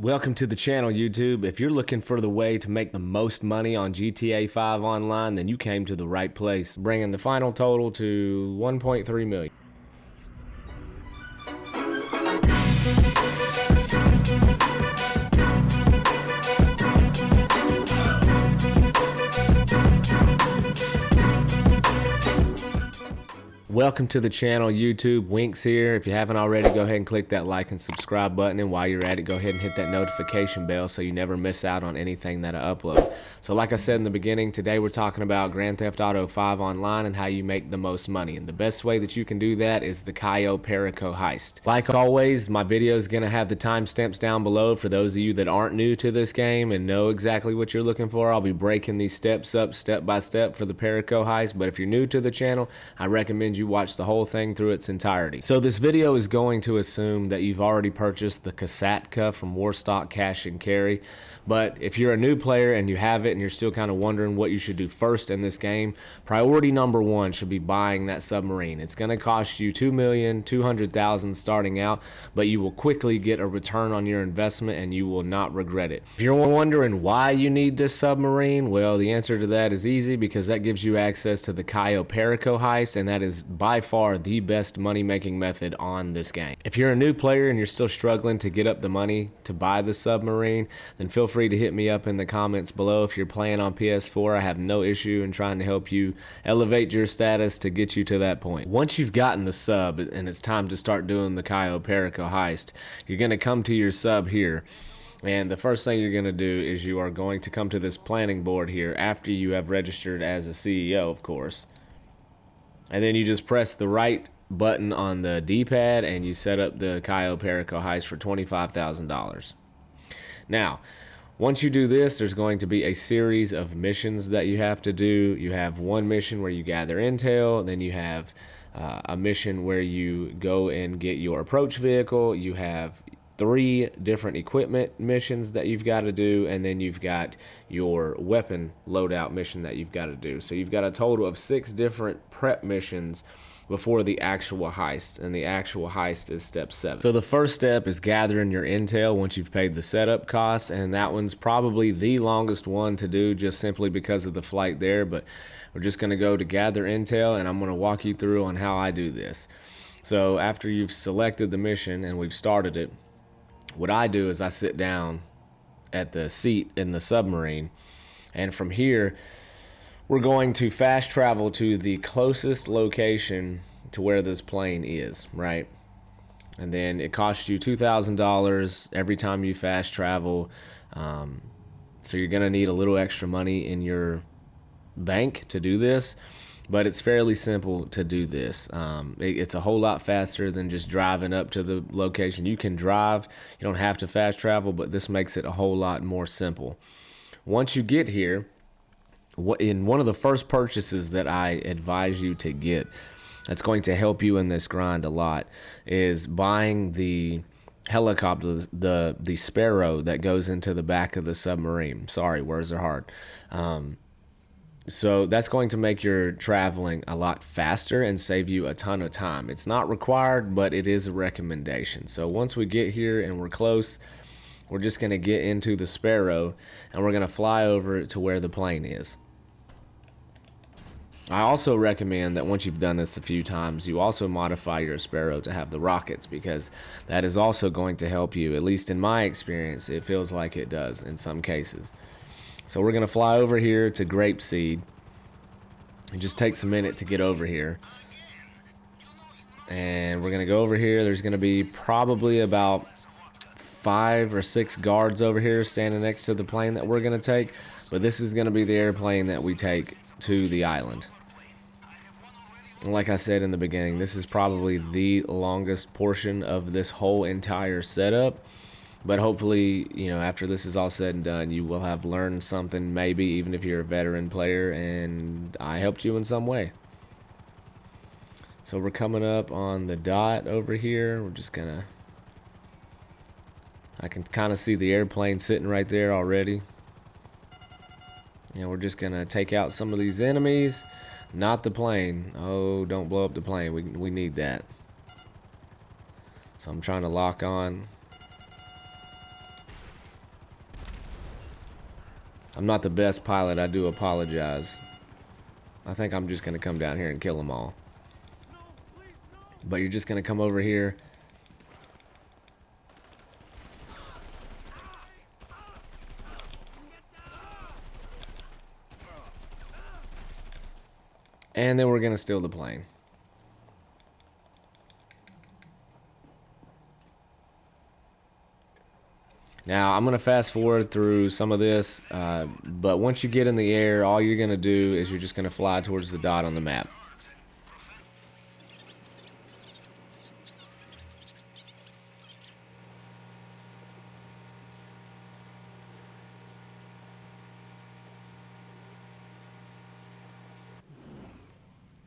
Welcome to the channel, YouTube. If you're looking for the way to make the most money on GTA 5 online, then you came to the right place, bringing the final total to 1.3 million. Welcome to the channel, YouTube. Winks here. If you haven't already, go ahead and click that like and subscribe button, and while you're at it, go ahead and hit that notification bell so you never miss out on anything that I upload. So like I said in the beginning, today we're talking about Grand Theft Auto 5 online and how you make the most money, and the best way that you can do that is the Cayo Perico Heist. Like always, my video is going to have the timestamps down below for those of you that aren't new to this game and know exactly what you're looking for. I'll be breaking these steps up step by step for the Perico Heist, but if you're new to the channel, I recommend you watch the whole thing through its entirety. So this video is going to assume that you've already purchased the Kasatka from Warstock Cash and Carry, but if you're a new player and you have it and you're still kind of wondering what you should do first in this game, priority number one should be buying that submarine. It's going to cost you $2,200,000 starting out, but you will quickly get a return on your investment and you will not regret it. If you're wondering why you need this submarine, well, the answer to that is easy, because that gives you access to the Cayo Perico Heist, and that is by far the best money-making method on this game. If you're a new player and you're still struggling to get up the money to buy the submarine, then feel free to hit me up in the comments below. If you're playing on PS4, I have no issue in trying to help you elevate your status to get you to that point. Once you've gotten the sub and it's time to start doing the Cayo Perico Heist, you're going to come to your sub here. And the first thing you're going to do is you are going to come to this planning board here after you have registered as a CEO, of course. And then you just press the right button on the D-pad and you set up the Cayo Perico Heist for $25,000. Now, once you do this, there's going to be a series of missions that you have to do. You have one mission where you gather intel, then you have a mission where you go and get your approach vehicle. You have 3 different equipment missions that you've got to do, and then you've got your weapon loadout mission that you've got to do. So you've got a total of 6 different prep missions before the actual heist, and the actual heist is step 7. So the first step is gathering your intel once you've paid the setup costs, and that one's probably the longest one to do just simply because of the flight there, but we're just going to go to gather intel, and I'm going to walk you through on how I do this. So after you've selected the mission and we've started it, what I do is I sit down at the seat in the submarine, and from here we're going to fast travel to the closest location to where this plane is, right? And then it costs you $2,000 every time you fast travel, so you're gonna need a little extra money in your bank to do this, but it's fairly simple to do this. It's a whole lot faster than just driving up to the location. You can drive, you don't have to fast travel, but this makes it a whole lot more simple. Once you get here, in one of the first purchases that I advise you to get, that's going to help you in this grind a lot, is buying the helicopter, the Sparrow that goes into the back of the submarine. Sorry, words are hard. So that's going to make your traveling a lot faster and save you a ton of time. It's not required, but it is a recommendation. So once we get here and we're close, we're just going to get into the Sparrow and we're going to fly over to where the plane is. I also recommend that once you've done this a few times, you also modify your Sparrow to have the rockets, because that is also going to help you. At least in my experience, it feels like it does in some cases. So we're going to fly over here to Grapeseed. It just takes a minute to get over here. And we're going to go over here. There's going to be probably about 5 or 6 guards over here standing next to the plane that we're going to take. But this is going to be the airplane that we take to the island. And like I said in the beginning, this is probably the longest portion of this whole entire setup. But hopefully, you know, after this is all said and done, you will have learned something, maybe even if you're a veteran player, and I helped you in some way. So we're coming up on the dot over here. We're just gonna, I can kind of see the airplane sitting right there already. And we're just gonna take out some of these enemies, not the plane. Oh, don't blow up the plane. We need that. So I'm trying to lock on. I'm not the best pilot, I do apologize. I think I'm just gonna come down here and kill them all. But you're just gonna come over here. And then we're gonna steal the plane. Now, I'm going to fast forward through some of this, but once you get in the air, all you're going to do is you're just going to fly towards the dot on the map.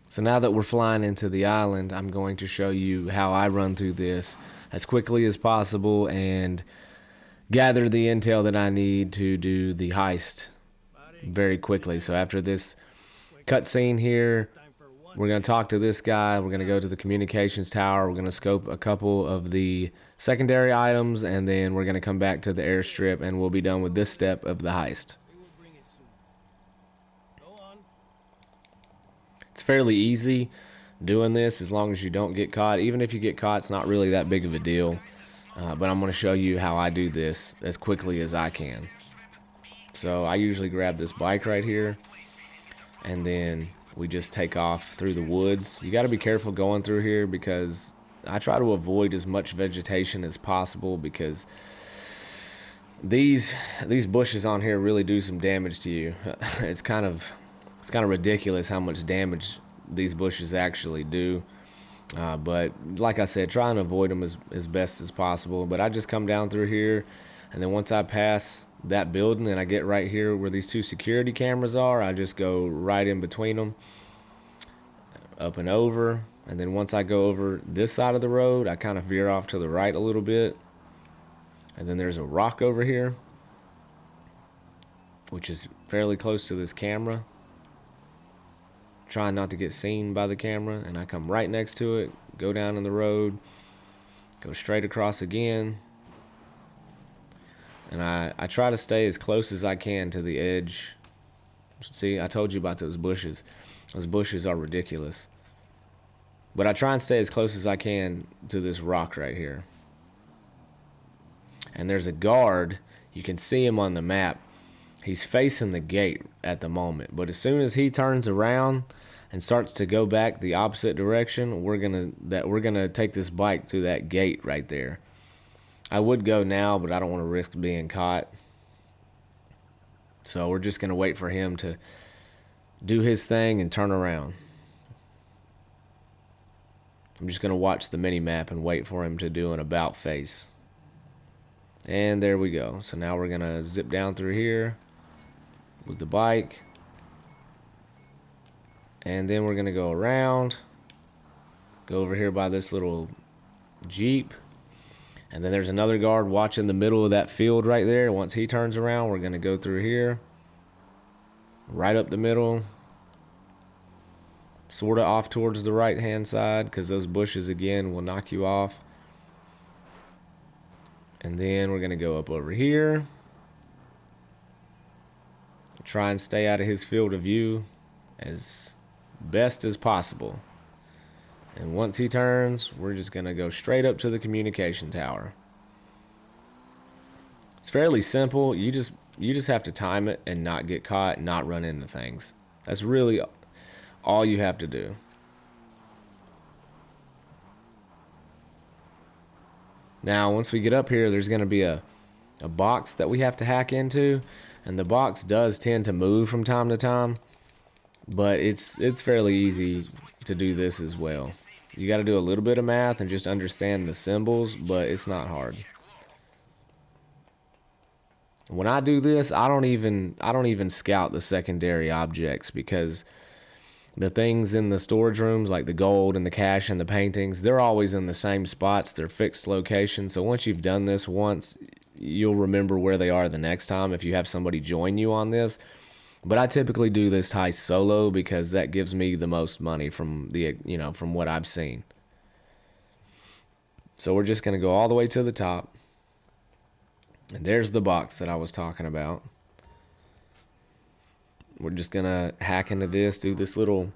So now that we're flying into the island, I'm going to show you how I run through this as quickly as possible and gather the intel that I need to do the heist very quickly. So after this cutscene here, we're going to talk to this guy, we're going to go to the communications tower, we're going to scope a couple of the secondary items, and then we're going to come back to the airstrip and we'll be done with this step of the heist. It's fairly easy doing this as long as you don't get caught. Even if you get caught, it's not really that big of a deal. But I'm going to show you how I do this as quickly as I can. So I usually grab this bike right here, and then we just take off through the woods. You got to be careful going through here because I try to avoid as much vegetation as possible because these bushes on here really do some damage to you. It's kind of ridiculous how much damage these bushes actually do. But like I said, try and avoid them as best as possible. But I just come down through here, and then once I pass that building and I get right here where these two security cameras are, I just go right in between them, up and over. And then once I go over this side of the road, I kind of veer off to the right a little bit. And then there's a rock over here, which is fairly close to this camera. Trying not to get seen by the camera, and I come right next to it, go down in the road, go straight across again, and I try to stay as close as I can to the edge. See, I told you about those bushes. Those bushes are ridiculous. But I try and stay as close as I can to this rock right here. And there's a guard. You can see him on the map. He's facing the gate at the moment, but as soon as he turns around and starts to go back the opposite direction, we're gonna take this bike to that gate right there. I would go now, but I don't want to risk being caught. So we're just gonna wait for him to do his thing and turn around. I'm just gonna watch the mini map and wait for him to do an about face. And there we go. So now we're gonna zip down through here with the bike, and then we're gonna go around, go over here by this little Jeep, and then there's another guard watching the middle of that field right there. Once he turns around, we're gonna go through here, right up the middle, sort of off towards the right hand side, because those bushes again will knock you off. And then we're gonna go up over here, try and stay out of his field of view as best as possible. And once he turns, we're just gonna go straight up to the communication tower. It's fairly simple. You just have to time it and not get caught, not run into things. That's really all you have to do. Now, once we get up here, there's gonna be a box that we have to hack into. And the box does tend to move from time to time, but it's fairly easy to do this as well. You got to do a little bit of math and just understand the symbols, but it's not hard. When I do this, I don't even scout the secondary objects, because the things in the storage rooms, like the gold and the cash and the paintings, they're always in the same spots. They're fixed locations. So once you've done this once, you'll remember where they are the next time if you have somebody join you on this. But I typically do this heist solo because that gives me the most money from from what I've seen. So we're just going to go all the way to the top. And there's the box that I was talking about. We're just gonna hack into this, do this little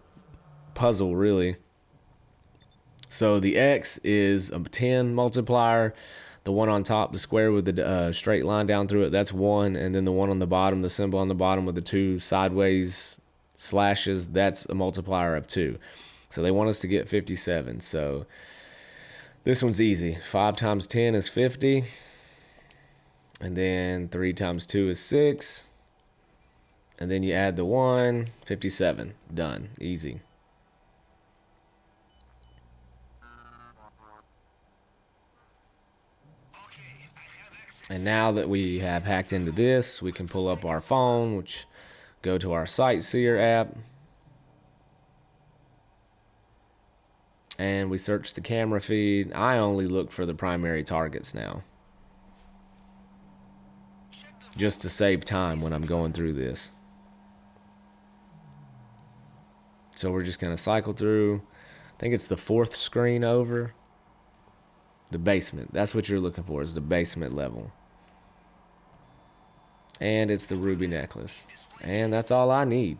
puzzle really. So the X is a 10 multiplier. The one on top, the square with the straight line down through it, that's 1. And then the one on the bottom, the symbol on the bottom with the 2 sideways slashes, that's a multiplier of 2. So they want us to get 57. So this one's easy. 5 times 10 is 50. And then 3 times 2 is 6. And then you add the 1, 57. Done. Easy. And now that we have hacked into this, we can pull up our phone, which go to our Sightseer app. And we search the camera feed. I only look for the primary targets now, just to save time when I'm going through this. So we're just going to cycle through. I think it's the 4th screen over. The basement. That's what you're looking for, is the basement level. And it's the ruby necklace. And that's all I need.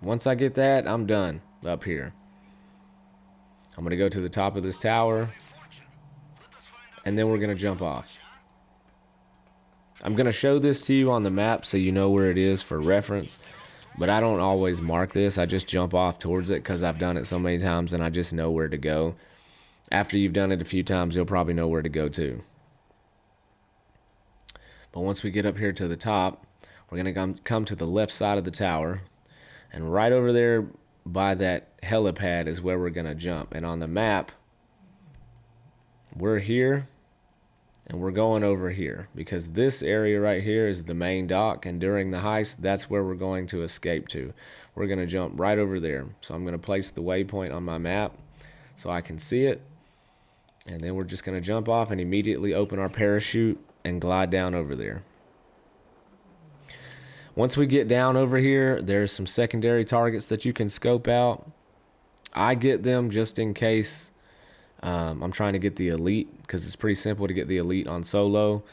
Once I get that, I'm done up here. I'm going to go to the top of this tower. And then we're going to jump off. I'm going to show this to you on the map so you know where it is for reference. But I don't always mark this. I just jump off towards it because I've done it so many times and I just know where to go. After you've done it a few times, you'll probably know where to go to. But once we get up here to the top, we're going to come to the left side of the tower. And right over there by that helipad is where we're going to jump. And on the map, we're here and we're going over here. Because this area right here is the main dock. And during the heist, that's where we're going to escape to. We're going to jump right over there. So I'm going to place the waypoint on my map so I can see it. And then we're just going to jump off and immediately open our parachute and glide down over there. Once we get down over here, there's some secondary targets that you can scope out. I get them just in case I'm trying to get the elite, because it's pretty simple to get the elite on solo.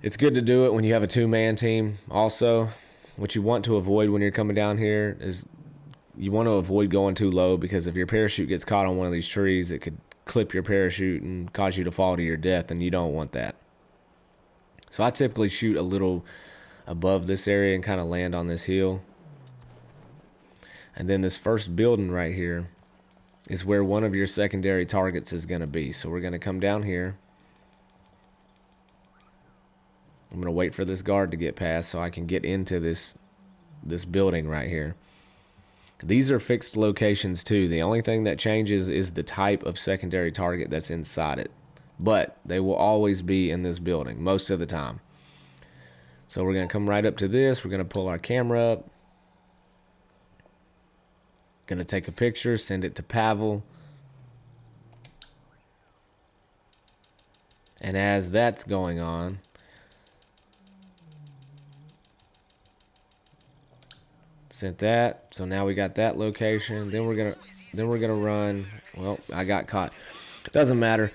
It's good to do it when you have a 2-man team. Also, what you want to avoid when you're coming down here is you want to avoid going too low, because if your parachute gets caught on one of these trees, it could clip your parachute and cause you to fall to your death, and you don't want that. So I typically shoot a little above this area and kind of land on this hill. And then this first building right here is where one of your secondary targets is going to be. So we're going to come down here. I'm going to wait for this guard to get past so I can get into this building right here. These are fixed locations too. The only thing that changes is the type of secondary target that's inside it. But they will always be in this building most of the time. So we're going to come right up to this. We're going to pull our camera up. Going to take a picture, send it to Pavel. And as that's going on, sent that. So now we got that location. Then we're gonna run. Well, I got caught. Doesn't matter.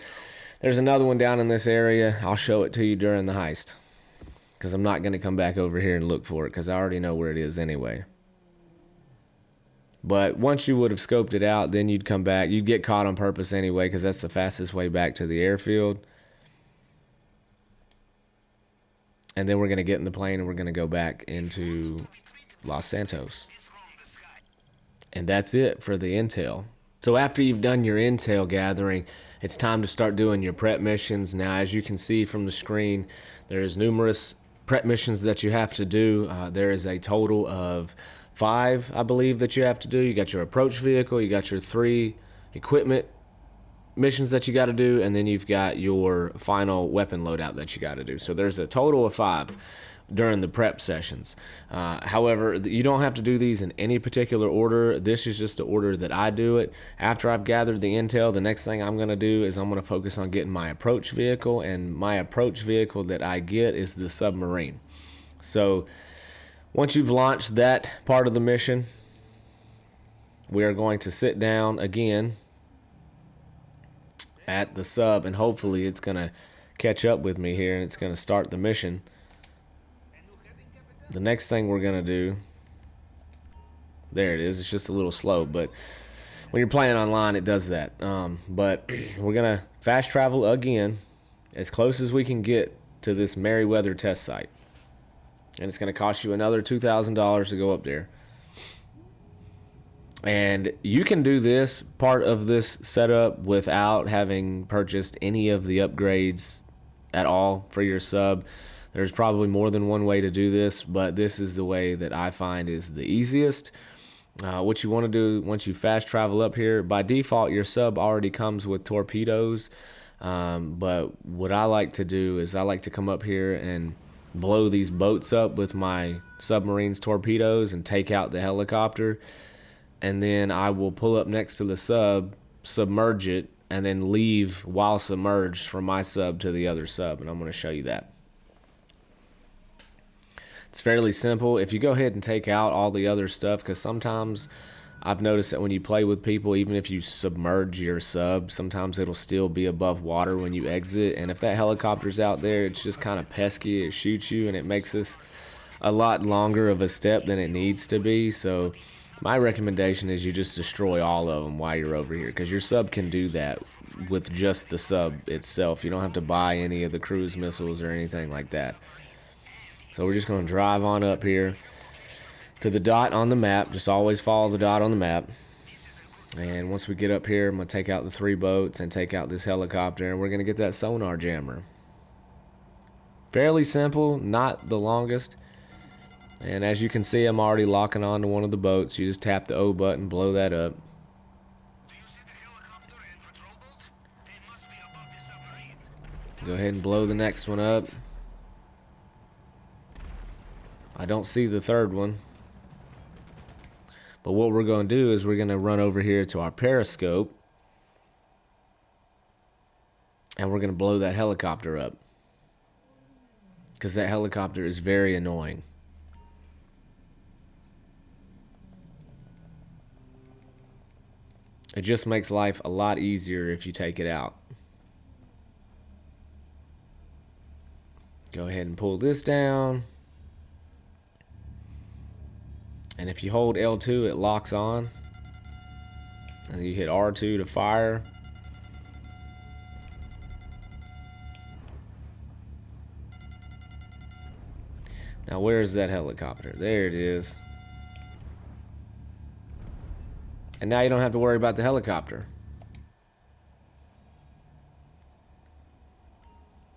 There's another one down in this area. I'll show it to you during the heist, because I'm not gonna come back over here and look for it, because I already know where it is anyway. But once you would have scoped it out, then you'd come back. You'd get caught on purpose anyway, because that's the fastest way back to the airfield. And then we're going to get in the plane and we're going to go back into Los Santos. And that's it for the intel. So after you've done your intel gathering, it's time to start doing your prep missions. Now, as you can see from the screen, there's numerous prep missions that you have to do. There is a total of 5, I believe, that you have to do. You got your approach vehicle, you got your 3 equipment missions that you got to do, and then you've got your final weapon loadout that you got to do. So there's a total of 5 during the prep sessions. However, you don't have to do these in any particular order. This is just the order that I do it. After I've gathered the intel, the next thing I'm going to do is I'm going to focus on getting my approach vehicle, and my approach vehicle that I get is the submarine. So once you've launched that part of the mission, we are going to sit down again at the sub, and hopefully it's going to catch up with me here and it's going to start the mission. The next thing we're going to do There it is. It's just a little slow, but when you're playing online, it does that. But we're going to fast travel again as close as we can get to this Merryweather test site. And it's going to cost you another $2,000 to go up there. And you can do this part of this setup without having purchased any of the upgrades at all for your sub. There's probably more than one way to do this, but this is the way that I find is the easiest. What you want to do once you fast travel up here, by default your sub already comes with torpedoes, but what I like to do is I like to come up here and blow these boats up with my submarine's torpedoes and take out the helicopter, and then I will pull up next to the sub, submerge it, and then leave while submerged from my sub to the other sub, and I'm going to show you that. It's fairly simple. If you go ahead and take out all the other stuff, because sometimes I've noticed that when you play with people, even if you submerge your sub, sometimes it'll still be above water when you exit, and if that helicopter's out there, it's just kind of pesky. It shoots you, and it makes this a lot longer of a step than it needs to be. So my recommendation is you just destroy all of them while you're over here, because your sub can do that with just the sub itself. You don't have to buy any of the cruise missiles or anything like that. So we're just going to drive on up here to the dot on the map. Just always follow the dot on the map. And once we get up here, I'm going to take out the 3 boats and take out this helicopter, and we're going to get that sonar jammer. Fairly simple, not the longest. And as you can see, I'm already locking on to one of the boats. You just tap the O button, blow that up. Go ahead and blow the next one up. I don't see the third one. But what we're going to do is we're going to run over here to our periscope, and we're going to blow that helicopter up, because that helicopter is very annoying. It just makes life a lot easier if you take it out. Go ahead and pull this down. And if you hold L2, it locks on. And you hit R2 to fire. Now where's that helicopter? There it is. And now you don't have to worry about the helicopter.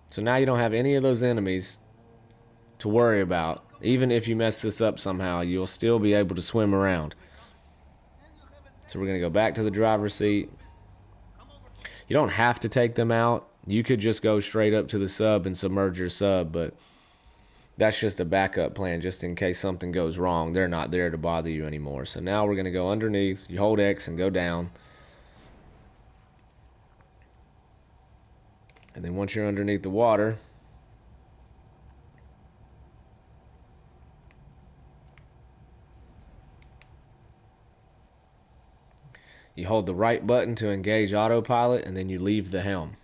So now you don't have any of those enemies to worry about. Even if you mess this up somehow, you'll still be able to swim around. So we're going to go back to the driver's seat. You don't have to take them out. You could just go straight up to the sub and submerge your sub, but that's just a backup plan just in case something goes wrong. They're not there to bother you anymore. So now we're going to go underneath. You hold X and go down. And then once you're underneath the water, you hold the right button to engage autopilot, and then you leave the helm.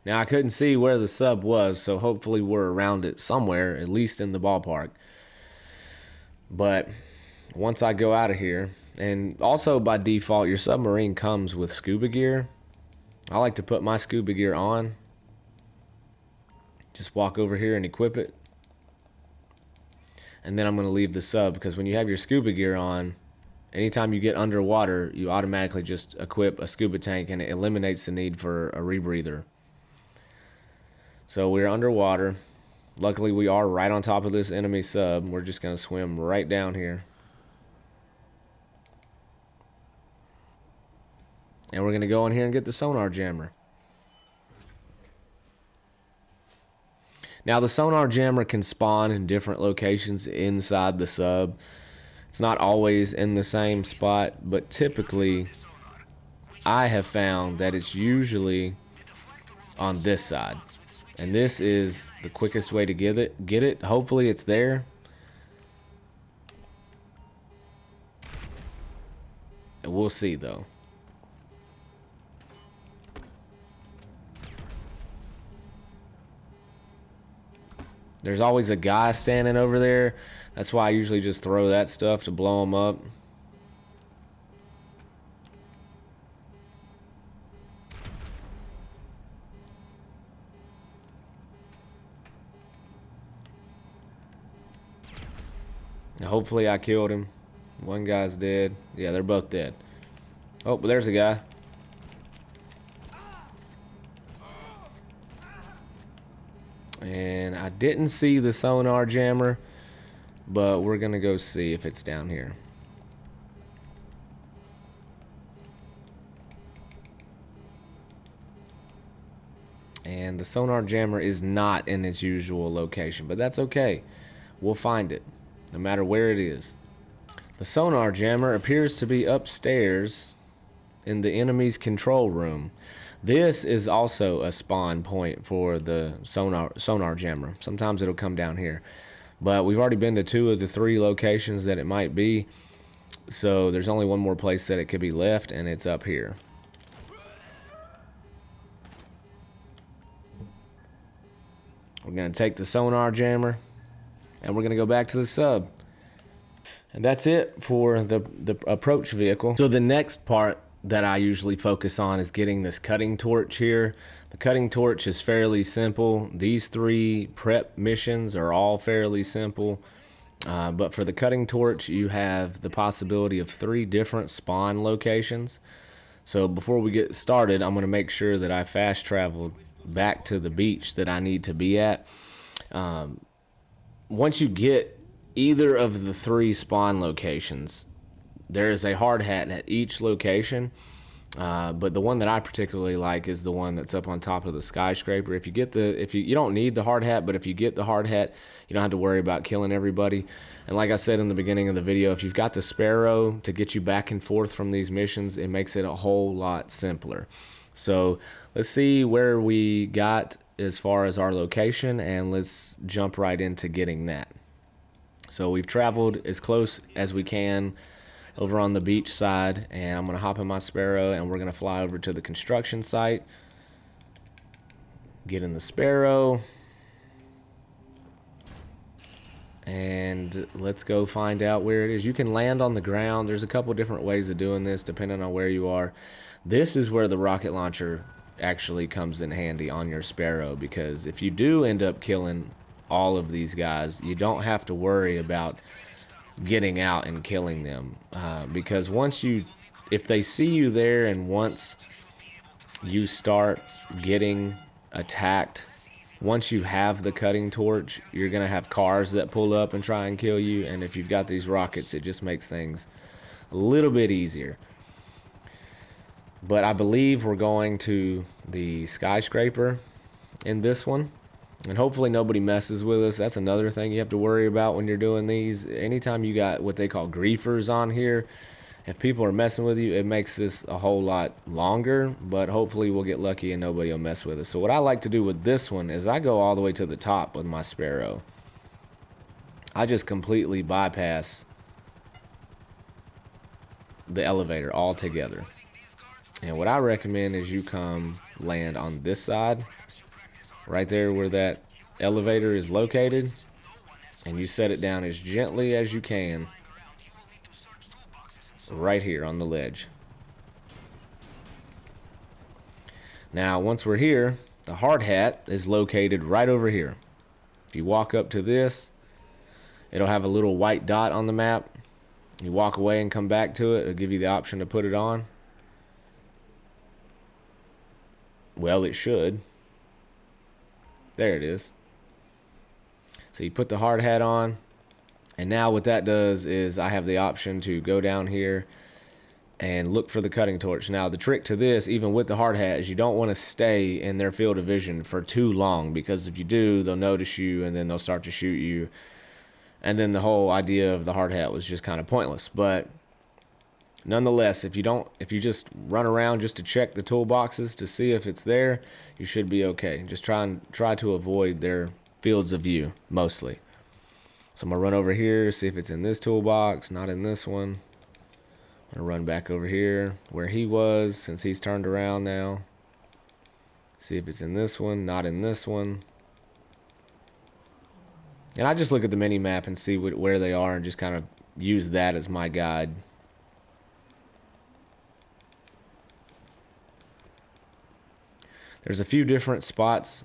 Now, I couldn't see where the sub was, so hopefully we're around it somewhere, at least in the ballpark. But once I go out of here, and also by default, your submarine comes with scuba gear. I like to put my scuba gear on. Just walk over here and equip it. And then I'm going to leave the sub, because when you have your scuba gear on, anytime you get underwater, you automatically just equip a scuba tank, and it eliminates the need for a rebreather. So we're underwater. Luckily, we are right on top of this enemy sub. We're just going to swim right down here. And we're going to go in here and get the sonar jammer. Now, the sonar jammer can spawn in different locations inside the sub. It's not always in the same spot, but typically I have found that it's usually on this side. And this is the quickest way to get it. Hopefully it's there. And we'll see though. There's always a guy standing over there. That's why I usually just throw that stuff to blow him up. Now, hopefully I killed him. One guy's dead. Yeah, they're both dead. Oh, but there's a guy. And I didn't see the sonar jammer, but we're gonna go see if it's down here. And the sonar jammer is not in its usual location, but that's okay. We'll find it, no matter where it is. The sonar jammer appears to be upstairs in the enemy's control room. This is also a spawn point for the sonar jammer. Sometimes it'll come down here. But we've already been to 2 of the 3 locations that it might be. So there's only one more place that it could be left, and it's up here. We're going to take the sonar jammer, and we're going to go back to the sub. And that's it for the approach vehicle. So the next part that I usually focus on is getting this cutting torch here. The cutting torch is fairly simple. These 3 prep missions are all fairly simple. But for the cutting torch, you have the possibility of 3 different spawn locations. So before we get started, I'm going to make sure that I fast traveled back to the beach that I need to be at. Once you get either of the 3 spawn locations, there is a hard hat at each location, but the one that I particularly like is the one that's up on top of the skyscraper. If you get you don't need the hard hat, but if you get the hard hat, you don't have to worry about killing everybody. And like I said in the beginning of the video, if you've got the Sparrow to get you back and forth from these missions, it makes it a whole lot simpler. So let's see where we got as far as our location, and let's jump right into getting that. So we've traveled as close as we can over on the beach side, and I'm going to hop in my Sparrow, and we're going to fly over to the construction site, get in the Sparrow, and let's go find out where it is. You can land on the ground. There's a couple different ways of doing this depending on where you are. This is where the rocket launcher actually comes in handy on your Sparrow, because if you do end up killing all of these guys, you don't have to worry about getting out and killing them, because if they see you there, and once you start getting attacked, once you have the cutting torch, you're gonna have cars that pull up and try and kill you, and if you've got these rockets, it just makes things a little bit easier. But I believe we're going to the skyscraper in this one. And hopefully nobody messes with us. That's another thing you have to worry about when you're doing these. Anytime you got what they call griefers on here, if people are messing with you, it makes this a whole lot longer. But hopefully we'll get lucky and nobody will mess with us. So what I like to do with this one is I go all the way to the top with my Sparrow. I just completely bypass the elevator altogether. And what I recommend is you come land on this side, right there where that elevator is located, and you set it down as gently as you can right here on the ledge. Now once we're here, the hard hat is located right over here. If you walk up to this, it'll have a little white dot on the map. You walk away and come back to it, it'll give you the option to put it on. Well, it should. There it is. So you put the hard hat on, and now what that does is I have the option to go down here and look for the cutting torch. Now the trick to this, even with the hard hat, is you don't want to stay in their field of vision for too long, because if you do, they'll notice you and then they'll start to shoot you, and then the whole idea of the hard hat was just kind of pointless. But nonetheless, if you just run around just to check the toolboxes to see if it's there, you should be okay. Just try to avoid their fields of view mostly. So I'm gonna run over here, see if it's in this toolbox. Not in this one. I'm gonna run back over here where he was, since he's turned around now. See if it's in this one. Not in this one. And I just look at the mini map and see where they are and just kind of use that as my guide. There's a few different spots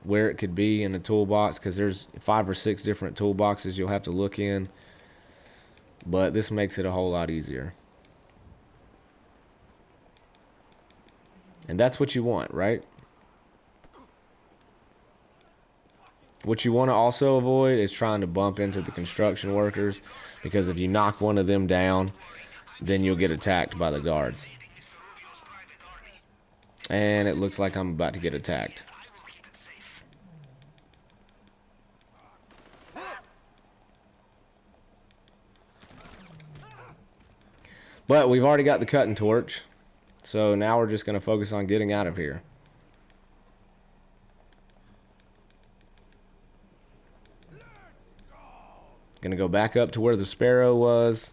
where it could be in the toolbox, because there's 5 or 6 different toolboxes you'll have to look in. But this makes it a whole lot easier. And that's what you want, right? What you want to also avoid is trying to bump into the construction workers, because if you knock one of them down, then you'll get attacked by the guards. And it looks like I'm about to get attacked. But we've already got the cutting torch, so now we're just going to focus on getting out of here. Gonna go back up to where the sparrow was.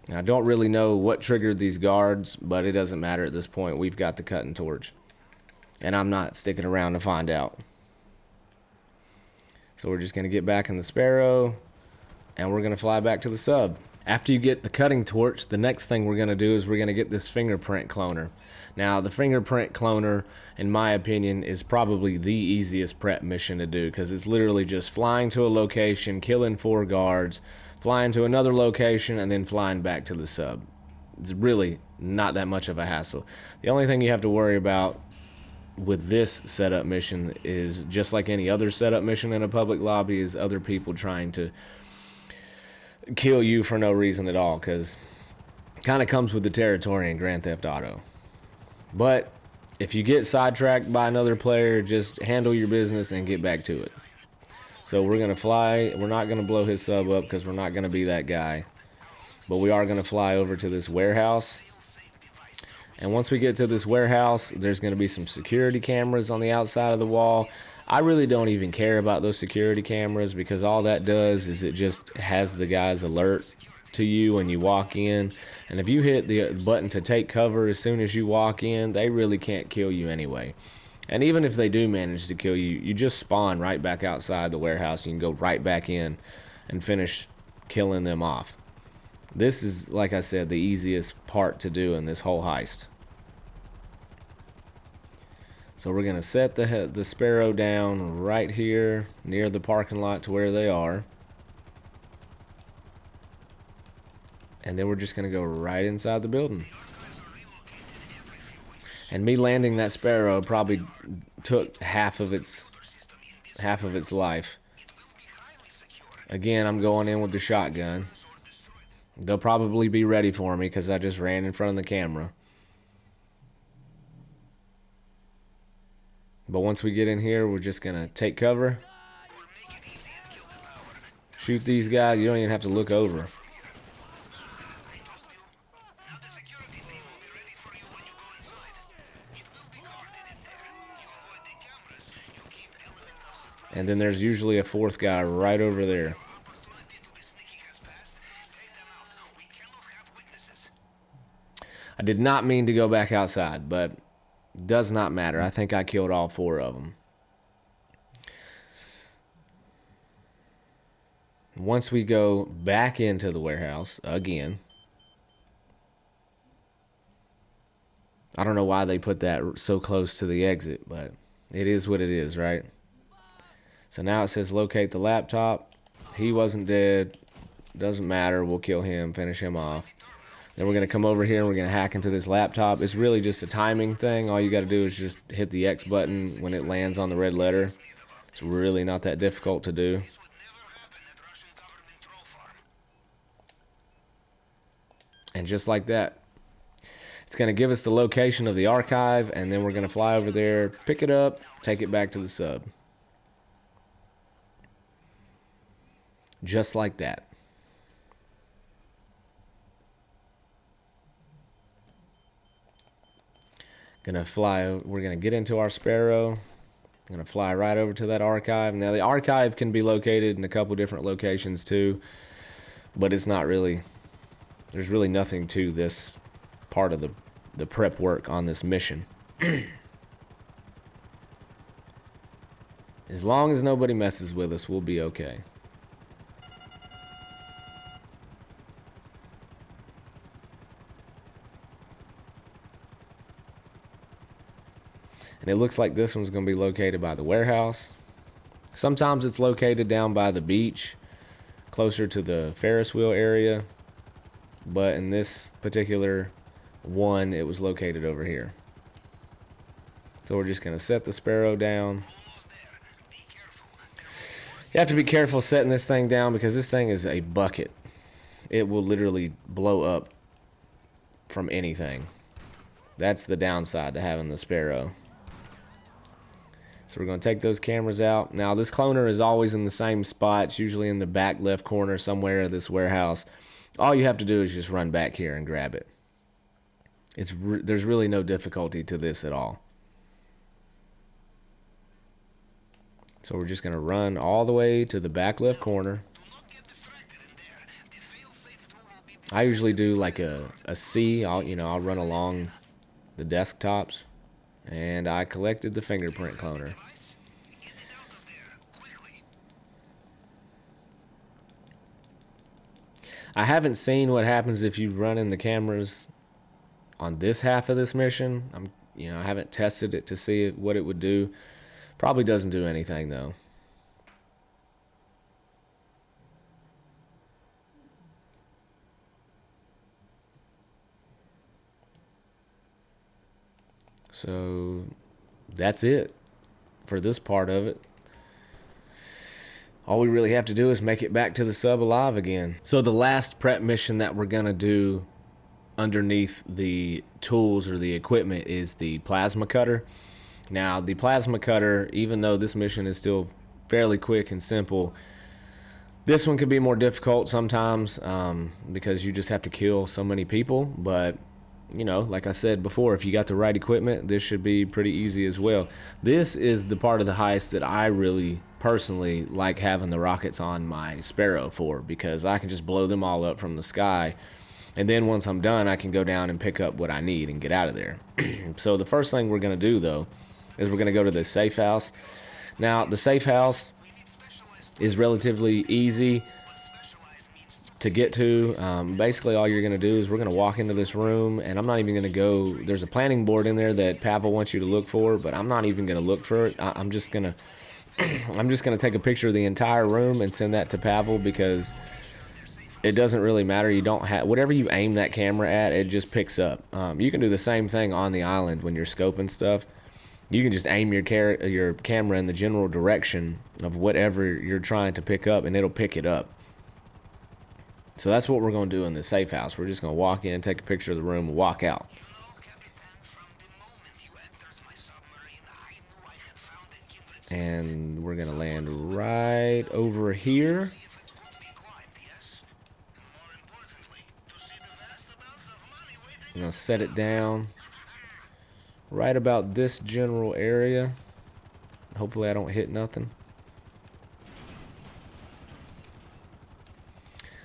Now, I don't really know what triggered these guards, but it doesn't matter at this point. We've got the cutting torch. And I'm not sticking around to find out. So we're just gonna get back in the sparrow, and we're gonna fly back to the sub. After you get the cutting torch, the next thing we're gonna do is we're gonna get this fingerprint cloner. Now, the fingerprint cloner, in my opinion, is probably the easiest prep mission to do, because it's literally just flying to a location, killing 4 guards, flying to another location, and then flying back to the sub. It's really not that much of a hassle. The only thing you have to worry about with this setup mission is, just like any other setup mission in a public lobby, is other people trying to kill you for no reason at all, because it kind of comes with the territory in Grand Theft Auto. But if you get sidetracked by another player, just handle your business and get back to it. So we're going to fly. We're not going to blow his sub up, because we're not going to be that guy. But we are going to fly over to this warehouse. And once we get to this warehouse, there's going to be some security cameras on the outside of the wall. I really don't even care about those security cameras, because all that does is it just has the guys alert to you when you walk in. And if you hit the button to take cover as soon as you walk in, they really can't kill you anyway. And even if they do manage to kill you, you just spawn right back outside the warehouse. You can go right back in and finish killing them off. This is, like I said, the easiest part to do in this whole heist. So we're going to set the sparrow down right here near the parking lot to where they are. And then we're just going to go right inside the building. And me landing that sparrow probably took half of its life. Again, I'm going in with the shotgun. They'll probably be ready for me, because I just ran in front of the camera. But once we get in here, we're just going to take cover. Shoot these guys. You don't even have to look over. And then there's usually a 4th guy right over there. I did not mean to go back outside, but it does not matter. I think I killed all 4 of them. Once we go back into the warehouse again, I don't know why they put that so close to the exit, but it is what it is, right? So now it says locate the laptop. He wasn't dead. Doesn't matter. We'll kill him, finish him off. Then we're going to come over here and we're going to hack into this laptop. It's really just a timing thing. All you got to do is just hit the X button when it lands on the red letter. It's really not that difficult to do. And just like that, it's going to give us the location of the archive, and then we're going to fly over there, pick it up, take it back to the sub. Just like that. We're gonna get into our sparrow. I'm gonna fly right over to that archive. Now the archive can be located in a couple different locations too, but it's not really, there's really nothing to this part of the prep work on this mission. As long as nobody messes with us, we'll be okay. And it looks like this one's going to be located by the warehouse. Sometimes it's located down by the beach, closer to the Ferris wheel area. But in this particular one, it was located over here. So we're just going to set the Sparrow down. You have to be careful setting this thing down because this thing is a bucket. It will literally blow up from anything. That's the downside to having the Sparrow. So we're going to take those cameras out. Now this cloner is always in the same spot. It's usually in the back left corner somewhere of this warehouse. All you have to do is just run back here and grab it. There's really no difficulty to this at all. So we're just going to run all the way to the back left corner. I usually do like a C. I'll run along the desktops. And I collected the fingerprint cloner. I haven't seen what happens if you run in the cameras on this half of this mission. I haven't tested it to see what it would do. Probably doesn't do anything though. So that's it for this part of it. All we really have to do is make it back to the sub alive again. So the last prep mission that we're gonna do underneath the tools or the equipment is the plasma cutter. Now the plasma cutter, even though this mission is still fairly quick and simple, this one can be more difficult sometimes because you just have to kill so many people. But like I said before, if you got the right equipment, this should be pretty easy as well. This is the part of the heist that I really personally like having the rockets on my Sparrow for, because I can just blow them all up from the sky, and then once I'm done, I can go down and pick up what I need and get out of there. So the first thing we're going to do though is we're going to go to the safe house. Now the safe house is relatively easy to get to. Basically all you're going to do is we're going to walk into this room, and I'm not even going to go, there's a planning board in there that Pavel wants you to look for, but I'm not even going to look for it. I'm just going to take a picture of the entire room and send that to Pavel, because it doesn't really matter. You don't have, whatever you aim that camera at, it just picks up. You can do the same thing on the island when you're scoping stuff. You can just aim your camera in the general direction of whatever you're trying to pick up, and it'll pick it up. So that's what we're going to do in the safe house. We're just going to walk in, take a picture of the room, and walk out. And we're going to land right over here. I'm going to set it down right about this general area. Hopefully I don't hit nothing.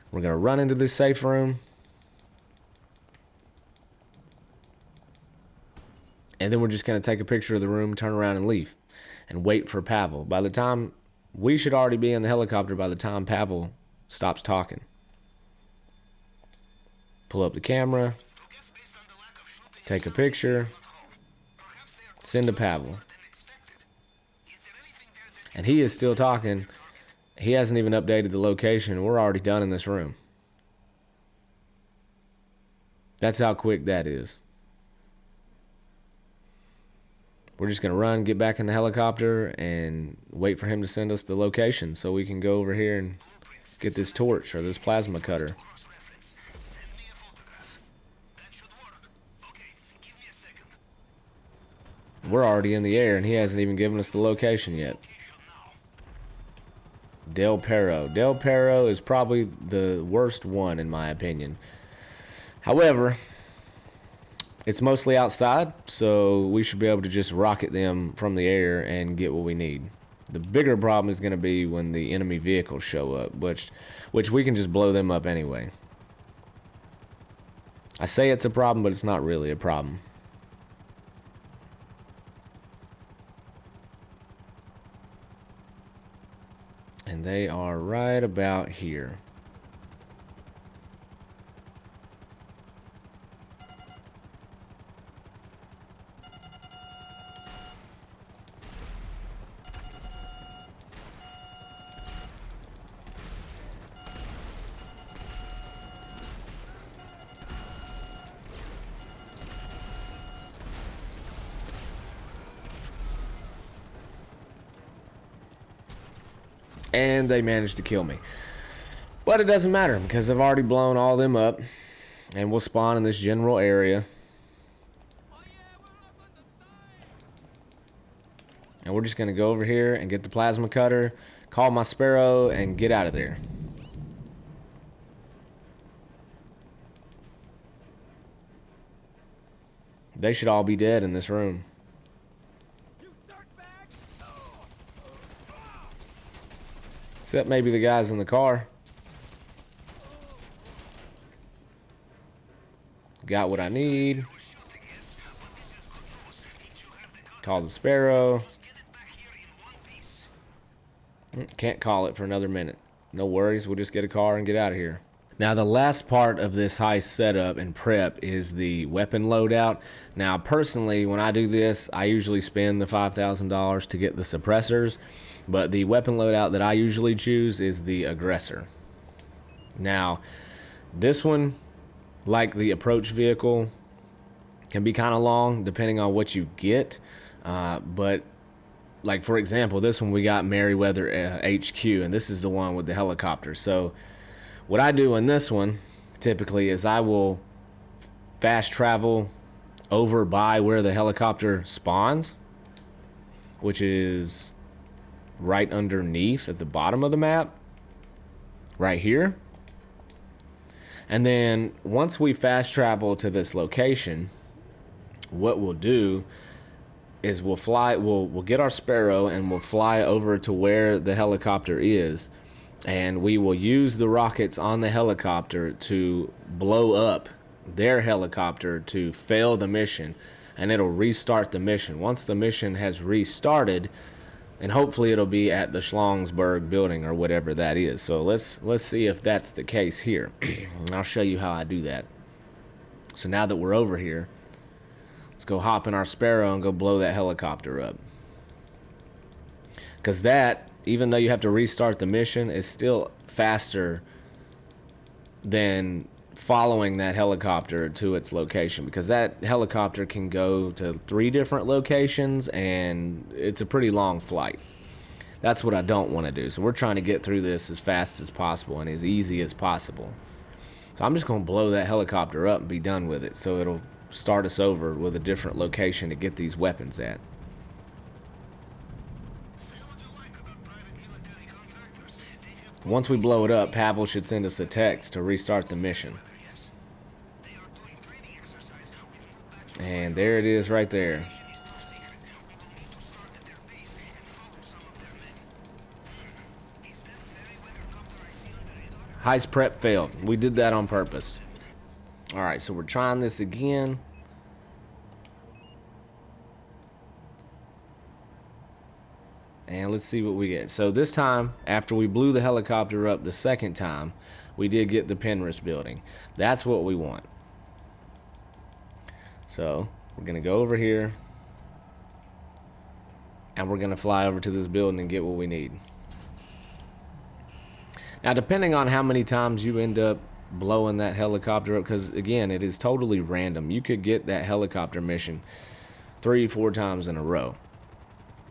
We're going to run into this safe room. And then we're just going to take a picture of the room, turn around and leave. And wait for Pavel. By the time, we should already be in the helicopter by the time Pavel stops talking. Pull up the camera. Take a picture. Send to Pavel. And he is still talking. He hasn't even updated the location. We're already done in this room. That's how quick that is. We're just going to run, get back in the helicopter, and wait for him to send us the location so we can go over here and get this torch or this plasma cutter. We're already in the air, and he hasn't even given us the location yet. Del Perro. Del Perro is probably the worst one in my opinion. However, it's mostly outside, so we should be able to just rocket them from the air and get what we need. The bigger problem is going to be when the enemy vehicles show up, which we can just blow them up anyway. I say it's a problem, but it's not really a problem. And they are right about here. And they managed to kill me. But it doesn't matter because I've already blown all them up. And we'll spawn in this general area. And we're just going to go over here and get the plasma cutter, call my Sparrow, and get out of there. They should all be dead in this room. Except maybe the guys in the car. Got what I need. Call the Sparrow. Can't call it for another minute. No worries, we'll just get a car and get out of here. Now the last part of this heist setup and prep is the weapon loadout. Now personally, when I do this, I usually spend the $5,000 to get the suppressors, but the weapon loadout that I usually choose is the aggressor. Now this one, like the approach vehicle, can be kind of long depending on what you get, but like for example, this one we got Merryweather HQ, and this is the one with the helicopter. So what I do in this one typically is I will fast travel over by where the helicopter spawns, which is right underneath at the bottom of the map, right here. And then once we fast travel to this location, what we'll do is we'll get our Sparrow and we'll fly over to where the helicopter is, and we will use the rockets on the helicopter to blow up their helicopter to fail the mission, and it'll restart the mission. Once the mission has restarted, and hopefully it'll be at the Schlongsberg building or whatever that is. So let's see if that's the case here. And I'll show you how I do that. So now that we're over here, let's go hop in our Sparrow and go blow that helicopter up. Because that, even though you have to restart the mission, is still faster than following that helicopter to its location, because that helicopter can go to 3 different locations and it's a pretty long flight. That's what I don't want to do. So we're trying to get through this as fast as possible and as easy as possible. So I'm just going to blow that helicopter up and be done with it, so it'll start us over with a different location to get these weapons at. Once we blow it up, Pavel should send us a text to restart the mission. And there it is right there. Heist prep failed. We did that on purpose. Alright, so we're trying this again. And let's see what we get. So this time, after we blew the helicopter up the second time, we did get the Penrith building. That's what we want. So we're going to go over here, and we're going to fly over to this building and get what we need. Now, depending on how many times you end up blowing that helicopter up, because again, it is totally random. You could get that helicopter mission 3-4 times in a row,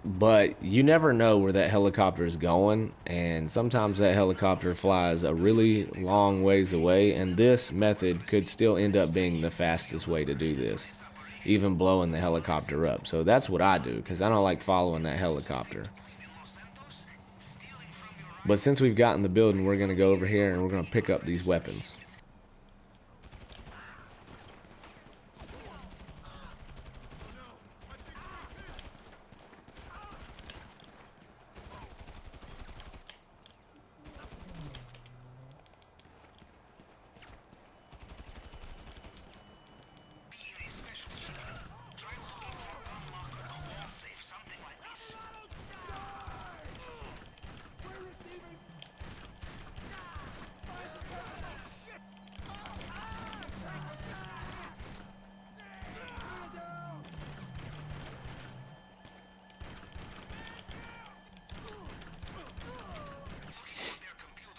but you never know where that helicopter is going, and sometimes that helicopter flies a really long ways away, and this method could still end up being the fastest way to do this, even blowing the helicopter up. So that's what I do, because I don't like following that helicopter. But since we've gotten the building, we're going to go over here and we're going to pick up these weapons.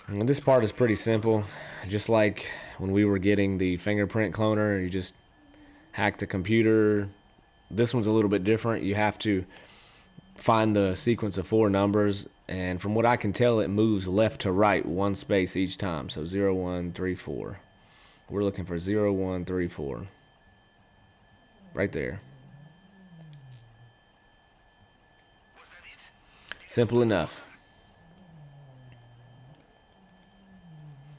And this part is pretty simple. Just like when we were getting the fingerprint cloner, you just hack the computer. This one's a little bit different. You have to find the sequence of 4 numbers, and from what I can tell, it moves left to right 1 space each time. So 0, 1, 3, 4. We're looking for 0, 1, 3, 4. Right there. Simple enough.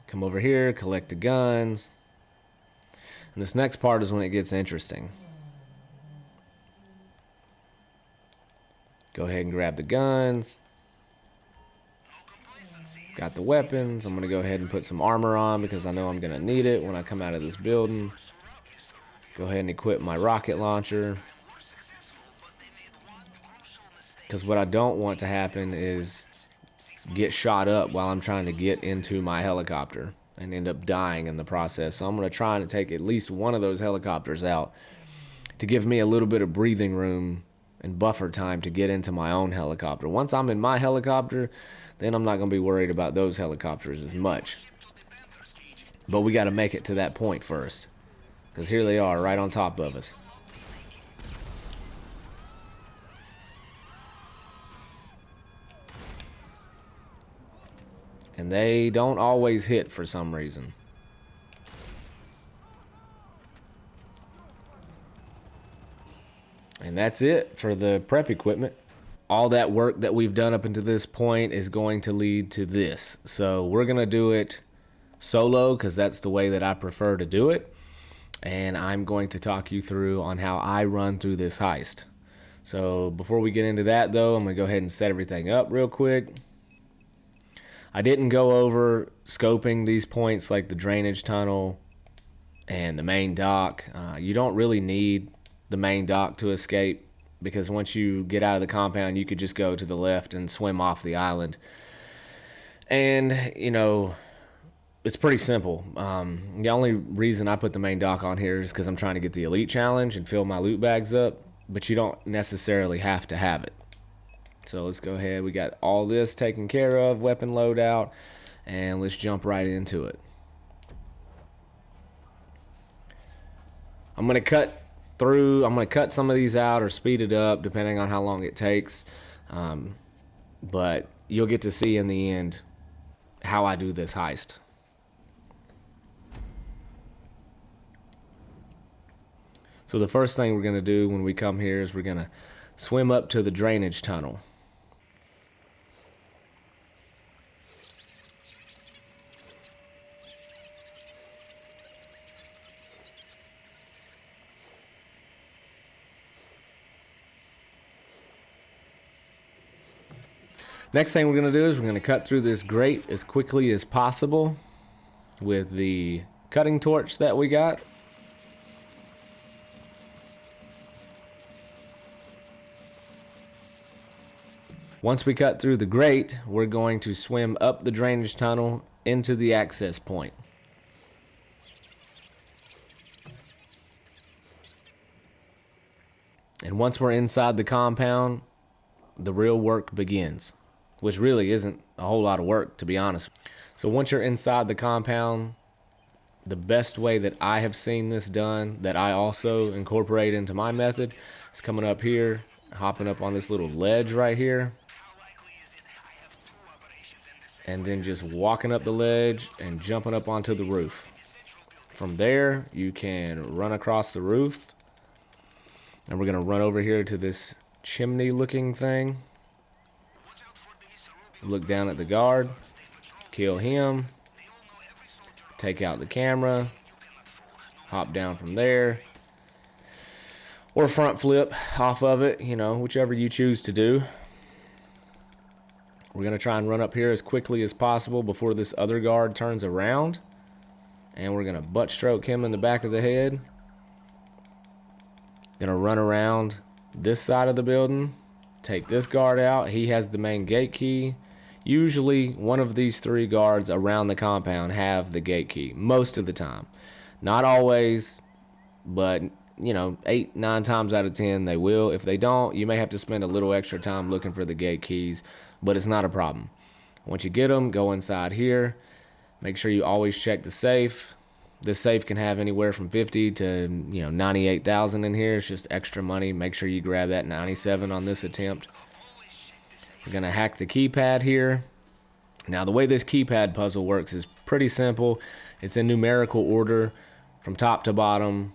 Come over here, collect the guns. And this next part is when it gets interesting. Go ahead and grab the guns. Got the weapons. I'm going to go ahead and put some armor on because I know I'm going to need it when I come out of this building. Go ahead and equip my rocket launcher. Because what I don't want to happen is get shot up while I'm trying to get into my helicopter and end up dying in the process. So I'm going to try and take at least one of those helicopters out to give me a little bit of breathing room and buffer time to get into my own helicopter. Once I'm in my helicopter, then I'm not going to be worried about those helicopters as much. But we got to make it to that point first, because here they are right on top of us. And they don't always hit for some reason. And that's it for the prep equipment. All that work that we've done up until this point is going to lead to this. So we're going to do it solo because that's the way that I prefer to do it. And I'm going to talk you through on how I run through this heist. So before we get into that though, I'm going to go ahead and set everything up real quick. I didn't go over scoping these points like the drainage tunnel and the main dock. You don't really need the main dock to escape, because once you get out of the compound, you could just go to the left and swim off the island. And, you know, it's pretty simple. The only reason I put the main dock on here is because I'm trying to get the elite challenge and fill my loot bags up, but you don't necessarily have to have it. So let's go ahead. We got all this taken care of, weapon loadout, and let's jump right into it. I'm going to cut some of these out or speed it up depending on how long it takes. But you'll get to see in the end how I do this heist. So the first thing we're going to do when we come here is we're going to swim up to the drainage tunnel. Next thing we're going to do is we're going to cut through this grate as quickly as possible with the cutting torch that we got. Once we cut through the grate, we're going to swim up the drainage tunnel into the access point. And once we're inside the compound, the real work begins. Which really isn't a whole lot of work, to be honest. So once you're inside the compound, the best way that I have seen this done, that I also incorporate into my method, is coming up here, hopping up on this little ledge right here, and then just walking up the ledge and jumping up onto the roof. From there, you can run across the roof, and we're going to run over here to this chimney looking thing. Look down at the guard, kill him, take out the camera, hop down from there, or front flip off of it, you know, whichever you choose to do. We're going to try and run up here as quickly as possible before this other guard turns around, and we're going to butt stroke him in the back of the head. Going to run around this side of the building, take this guard out. He has the main gate key. Usually one of these 3 guards around the compound have the gate key most of the time. Not always, but you know, 8, 9 times out of 10 they will. If they don't, you may have to spend a little extra time looking for the gate keys, but it's not a problem. Once you get them, go inside here. Make sure you always check the safe. This safe can have anywhere from 50 to 98,000 in here. It's just extra money. Make sure you grab that 97 on this attempt. We're gonna hack the keypad here. Now the way this keypad puzzle works is pretty simple. It's in numerical order from top to bottom.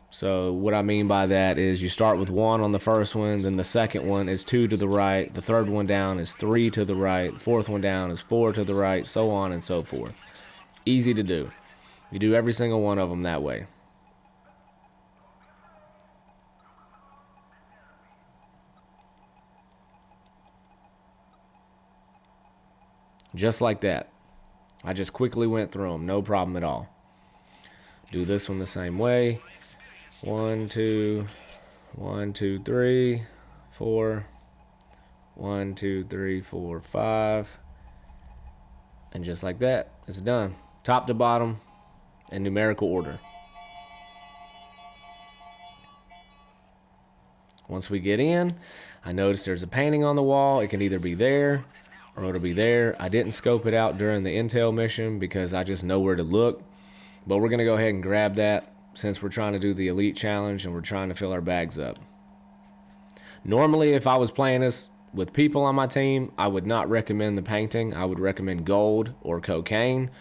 So what I mean by that is you start with 1 on the first one, then the second one is 2 to the right, the third one down is 3 to the right, the fourth one down is 4 to the right, so on and so forth. Easy to do. You do every single one of them that way. Just like that. I just quickly went through them, no problem at all. Do this one the same way. 1, 2, 1, 2, 3, 4. 1, 2, 3, 4, 5. And just like that, it's done. Top to bottom in numerical order. Once we get in, I notice there's a painting on the wall. It can either be there or it'll be there. I didn't scope it out during the intel mission because I just know where to look. But we're going to go ahead and grab that since we're trying to do the elite challenge and we're trying to fill our bags up. Normally, if I was playing this with people on my team, I would not recommend the painting. I would recommend gold or cocaine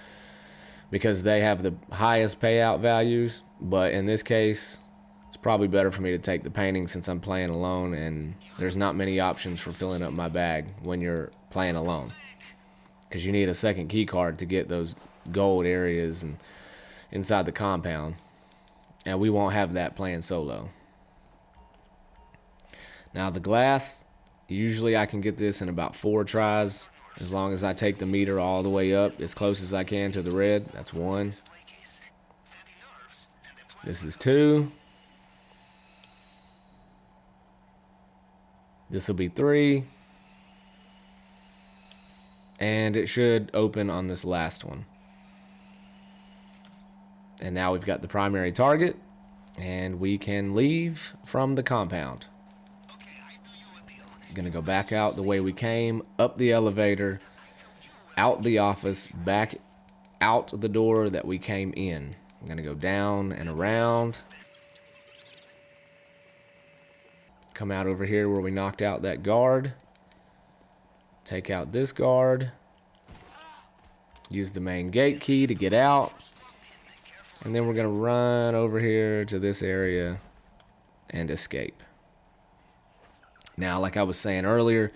because they have the highest payout values. But in this case, it's probably better for me to take the painting since I'm playing alone and there's not many options for filling up my bag when you're playing alone, because you need a second key card to get those gold areas and inside the compound, and we won't have that playing solo. Now the glass, usually I can get this in about 4 tries as long as I take the meter all the way up as close as I can to the red. That's 1. This is 2. This will be 3. And it should open on this last one. And now we've got the primary target, and we can leave from the compound. Gonna go back out the way we came, up the elevator, out the office, back out the door that we came in. I'm gonna go down and around. Come out over here where we knocked out that guard. Take out this guard. Use the main gate key to get out. And then we're going to run over here to this area and escape. Now, like I was saying earlier,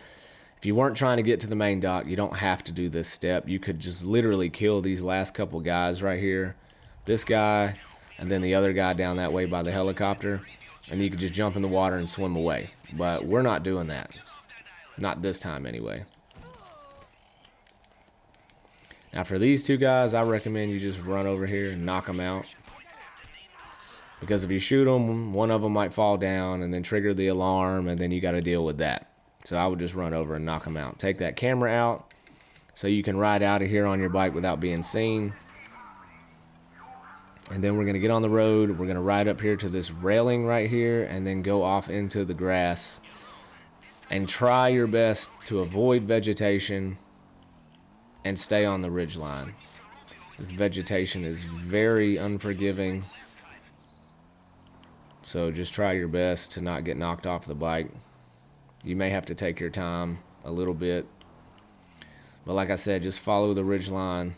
if you weren't trying to get to the main dock, you don't have to do this step. You could just literally kill these last couple guys right here. This guy, and then the other guy down that way by the helicopter. And you could just jump in the water and swim away. But we're not doing that. Not this time anyway. Now for these 2 guys, I recommend you just run over here and knock them out. Because if you shoot them, one of them might fall down and then trigger the alarm, and then you got to deal with that. So I would just run over and knock them out. Take that camera out so you can ride out of here on your bike without being seen. And then we're going to get on the road. We're going to ride up here to this railing right here and then go off into the grass. And try your best to avoid vegetation and stay on the ridge line. This vegetation is very unforgiving. So just try your best to not get knocked off the bike. You may have to take your time a little bit. But like I said, just follow the ridge line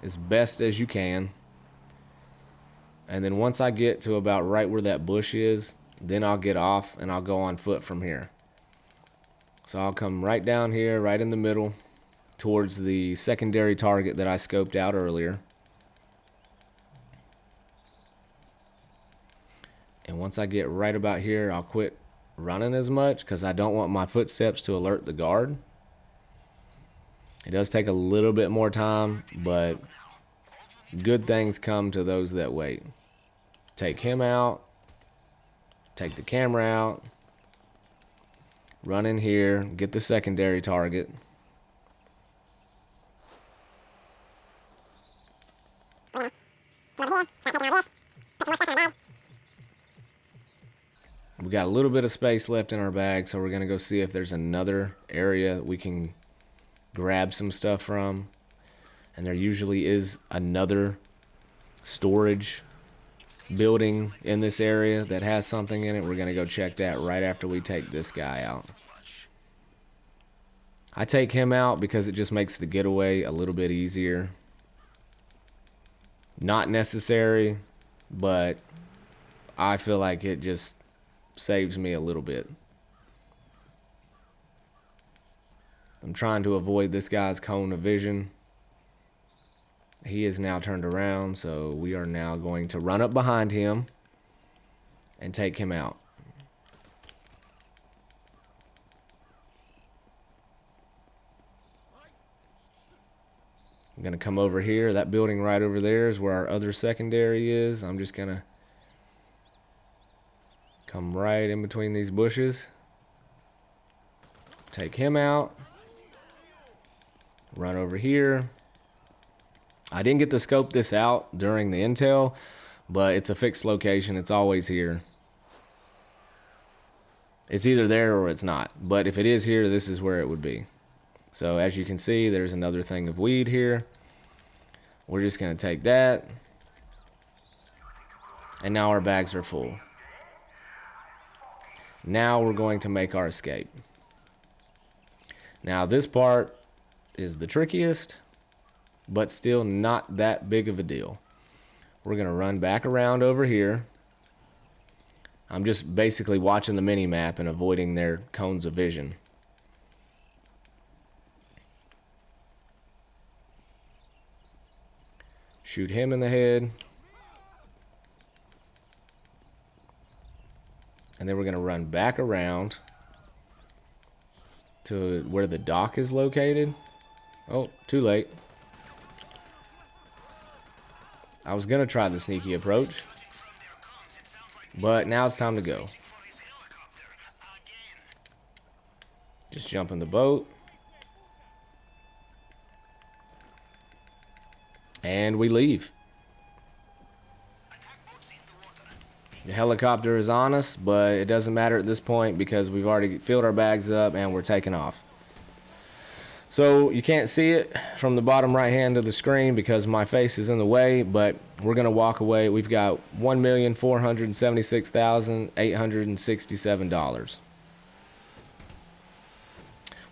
as best as you can. And then once I get to about right where that bush is, then I'll get off and I'll go on foot from here. So I'll come right down here, right in the middle, towards the secondary target that I scoped out earlier. And once I get right about here, I'll quit running as much because I don't want my footsteps to alert the guard. It does take a little bit more time, but good things come to those that wait. Take him out. Take the camera out. Run in here. Get the secondary target. We got a little bit of space left in our bag, so we're going to go see if there's another area we can grab some stuff from. And there usually is another storage building in this area that has something in it. We're gonna go check that right after we take this guy out. I take him out because it just makes the getaway a little bit easier. Not necessary, but I feel like it just saves me a little bit. I'm trying to avoid this guy's cone of vision. He is now turned around, so we are now going to run up behind him and take him out. I'm going to come over here. That building right over there is where our other secondary is. I'm just going to come right in between these bushes. Take him out. Run over here. I didn't get to scope this out during the intel, but it's a fixed location. It's always here. It's either there or it's not. But if it is here, this is where it would be. So as you can see, there's another thing of weed here. We're just going to take that. And now our bags are full. Now we're going to make our escape. Now this part is the trickiest, but still not that big of a deal. We're going to run back around over here. I'm just basically watching the mini map and avoiding their cones of vision. Shoot him in the head. And then we're going to run back around to where the dock is located. Oh, too late. I was going to try the sneaky approach, but now it's time to go. Just jump in the boat. And we leave. The helicopter is on us, but it doesn't matter at this point because we've already filled our bags up and we're taking off. So you can't see it from the bottom right hand of the screen because my face is in the way, but we're going to walk away. We've got $1,476,867.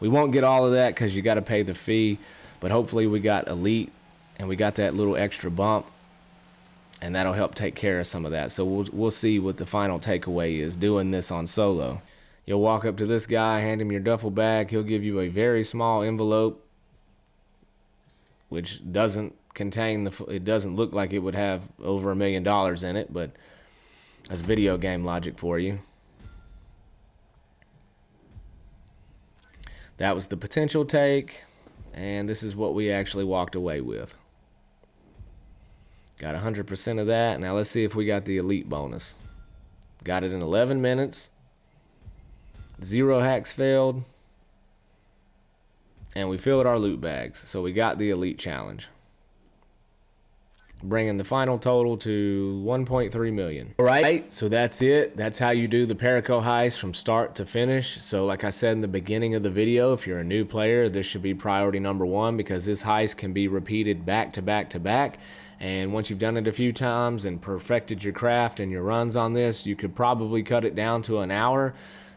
We won't get all of that because you got to pay the fee, but hopefully we got elite and we got that little extra bump, and that'll help take care of some of that. So we'll see what the final takeaway is doing this on solo. You'll walk up to this guy, hand him your duffel bag. He'll give you a very small envelope, which doesn't contain it doesn't look like it would have over $1 million in it, but that's video game logic for you. That was the potential take, and this is what we actually walked away with. Got 100% of that. Now let's see if we got the elite bonus. Got it in 11 minutes. 0 hacks failed. And we filled our loot bags. So we got the elite challenge. Bringing the final total to 1.3 million. All right, so that's it. That's how you do the Perico heist from start to finish. So like I said in the beginning of the video, if you're a new player, this should be priority number 1 because this heist can be repeated back to back to back. And once you've done it a few times and perfected your craft and your runs on this, you could probably cut it down to an hour.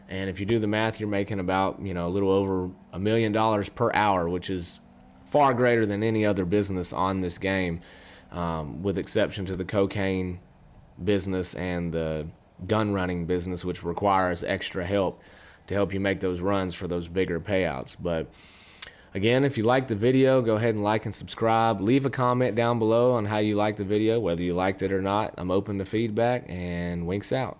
And if you do the math, you're making about, a little over $1 million per hour, which is far greater than any other business on this game, with exception to the cocaine business and the gun running business, which requires extra help to help you make those runs for those bigger payouts. But again, if you liked the video, go ahead and like and subscribe. Leave a comment down below on how you liked the video, whether you liked it or not. I'm open to feedback, and Winks out.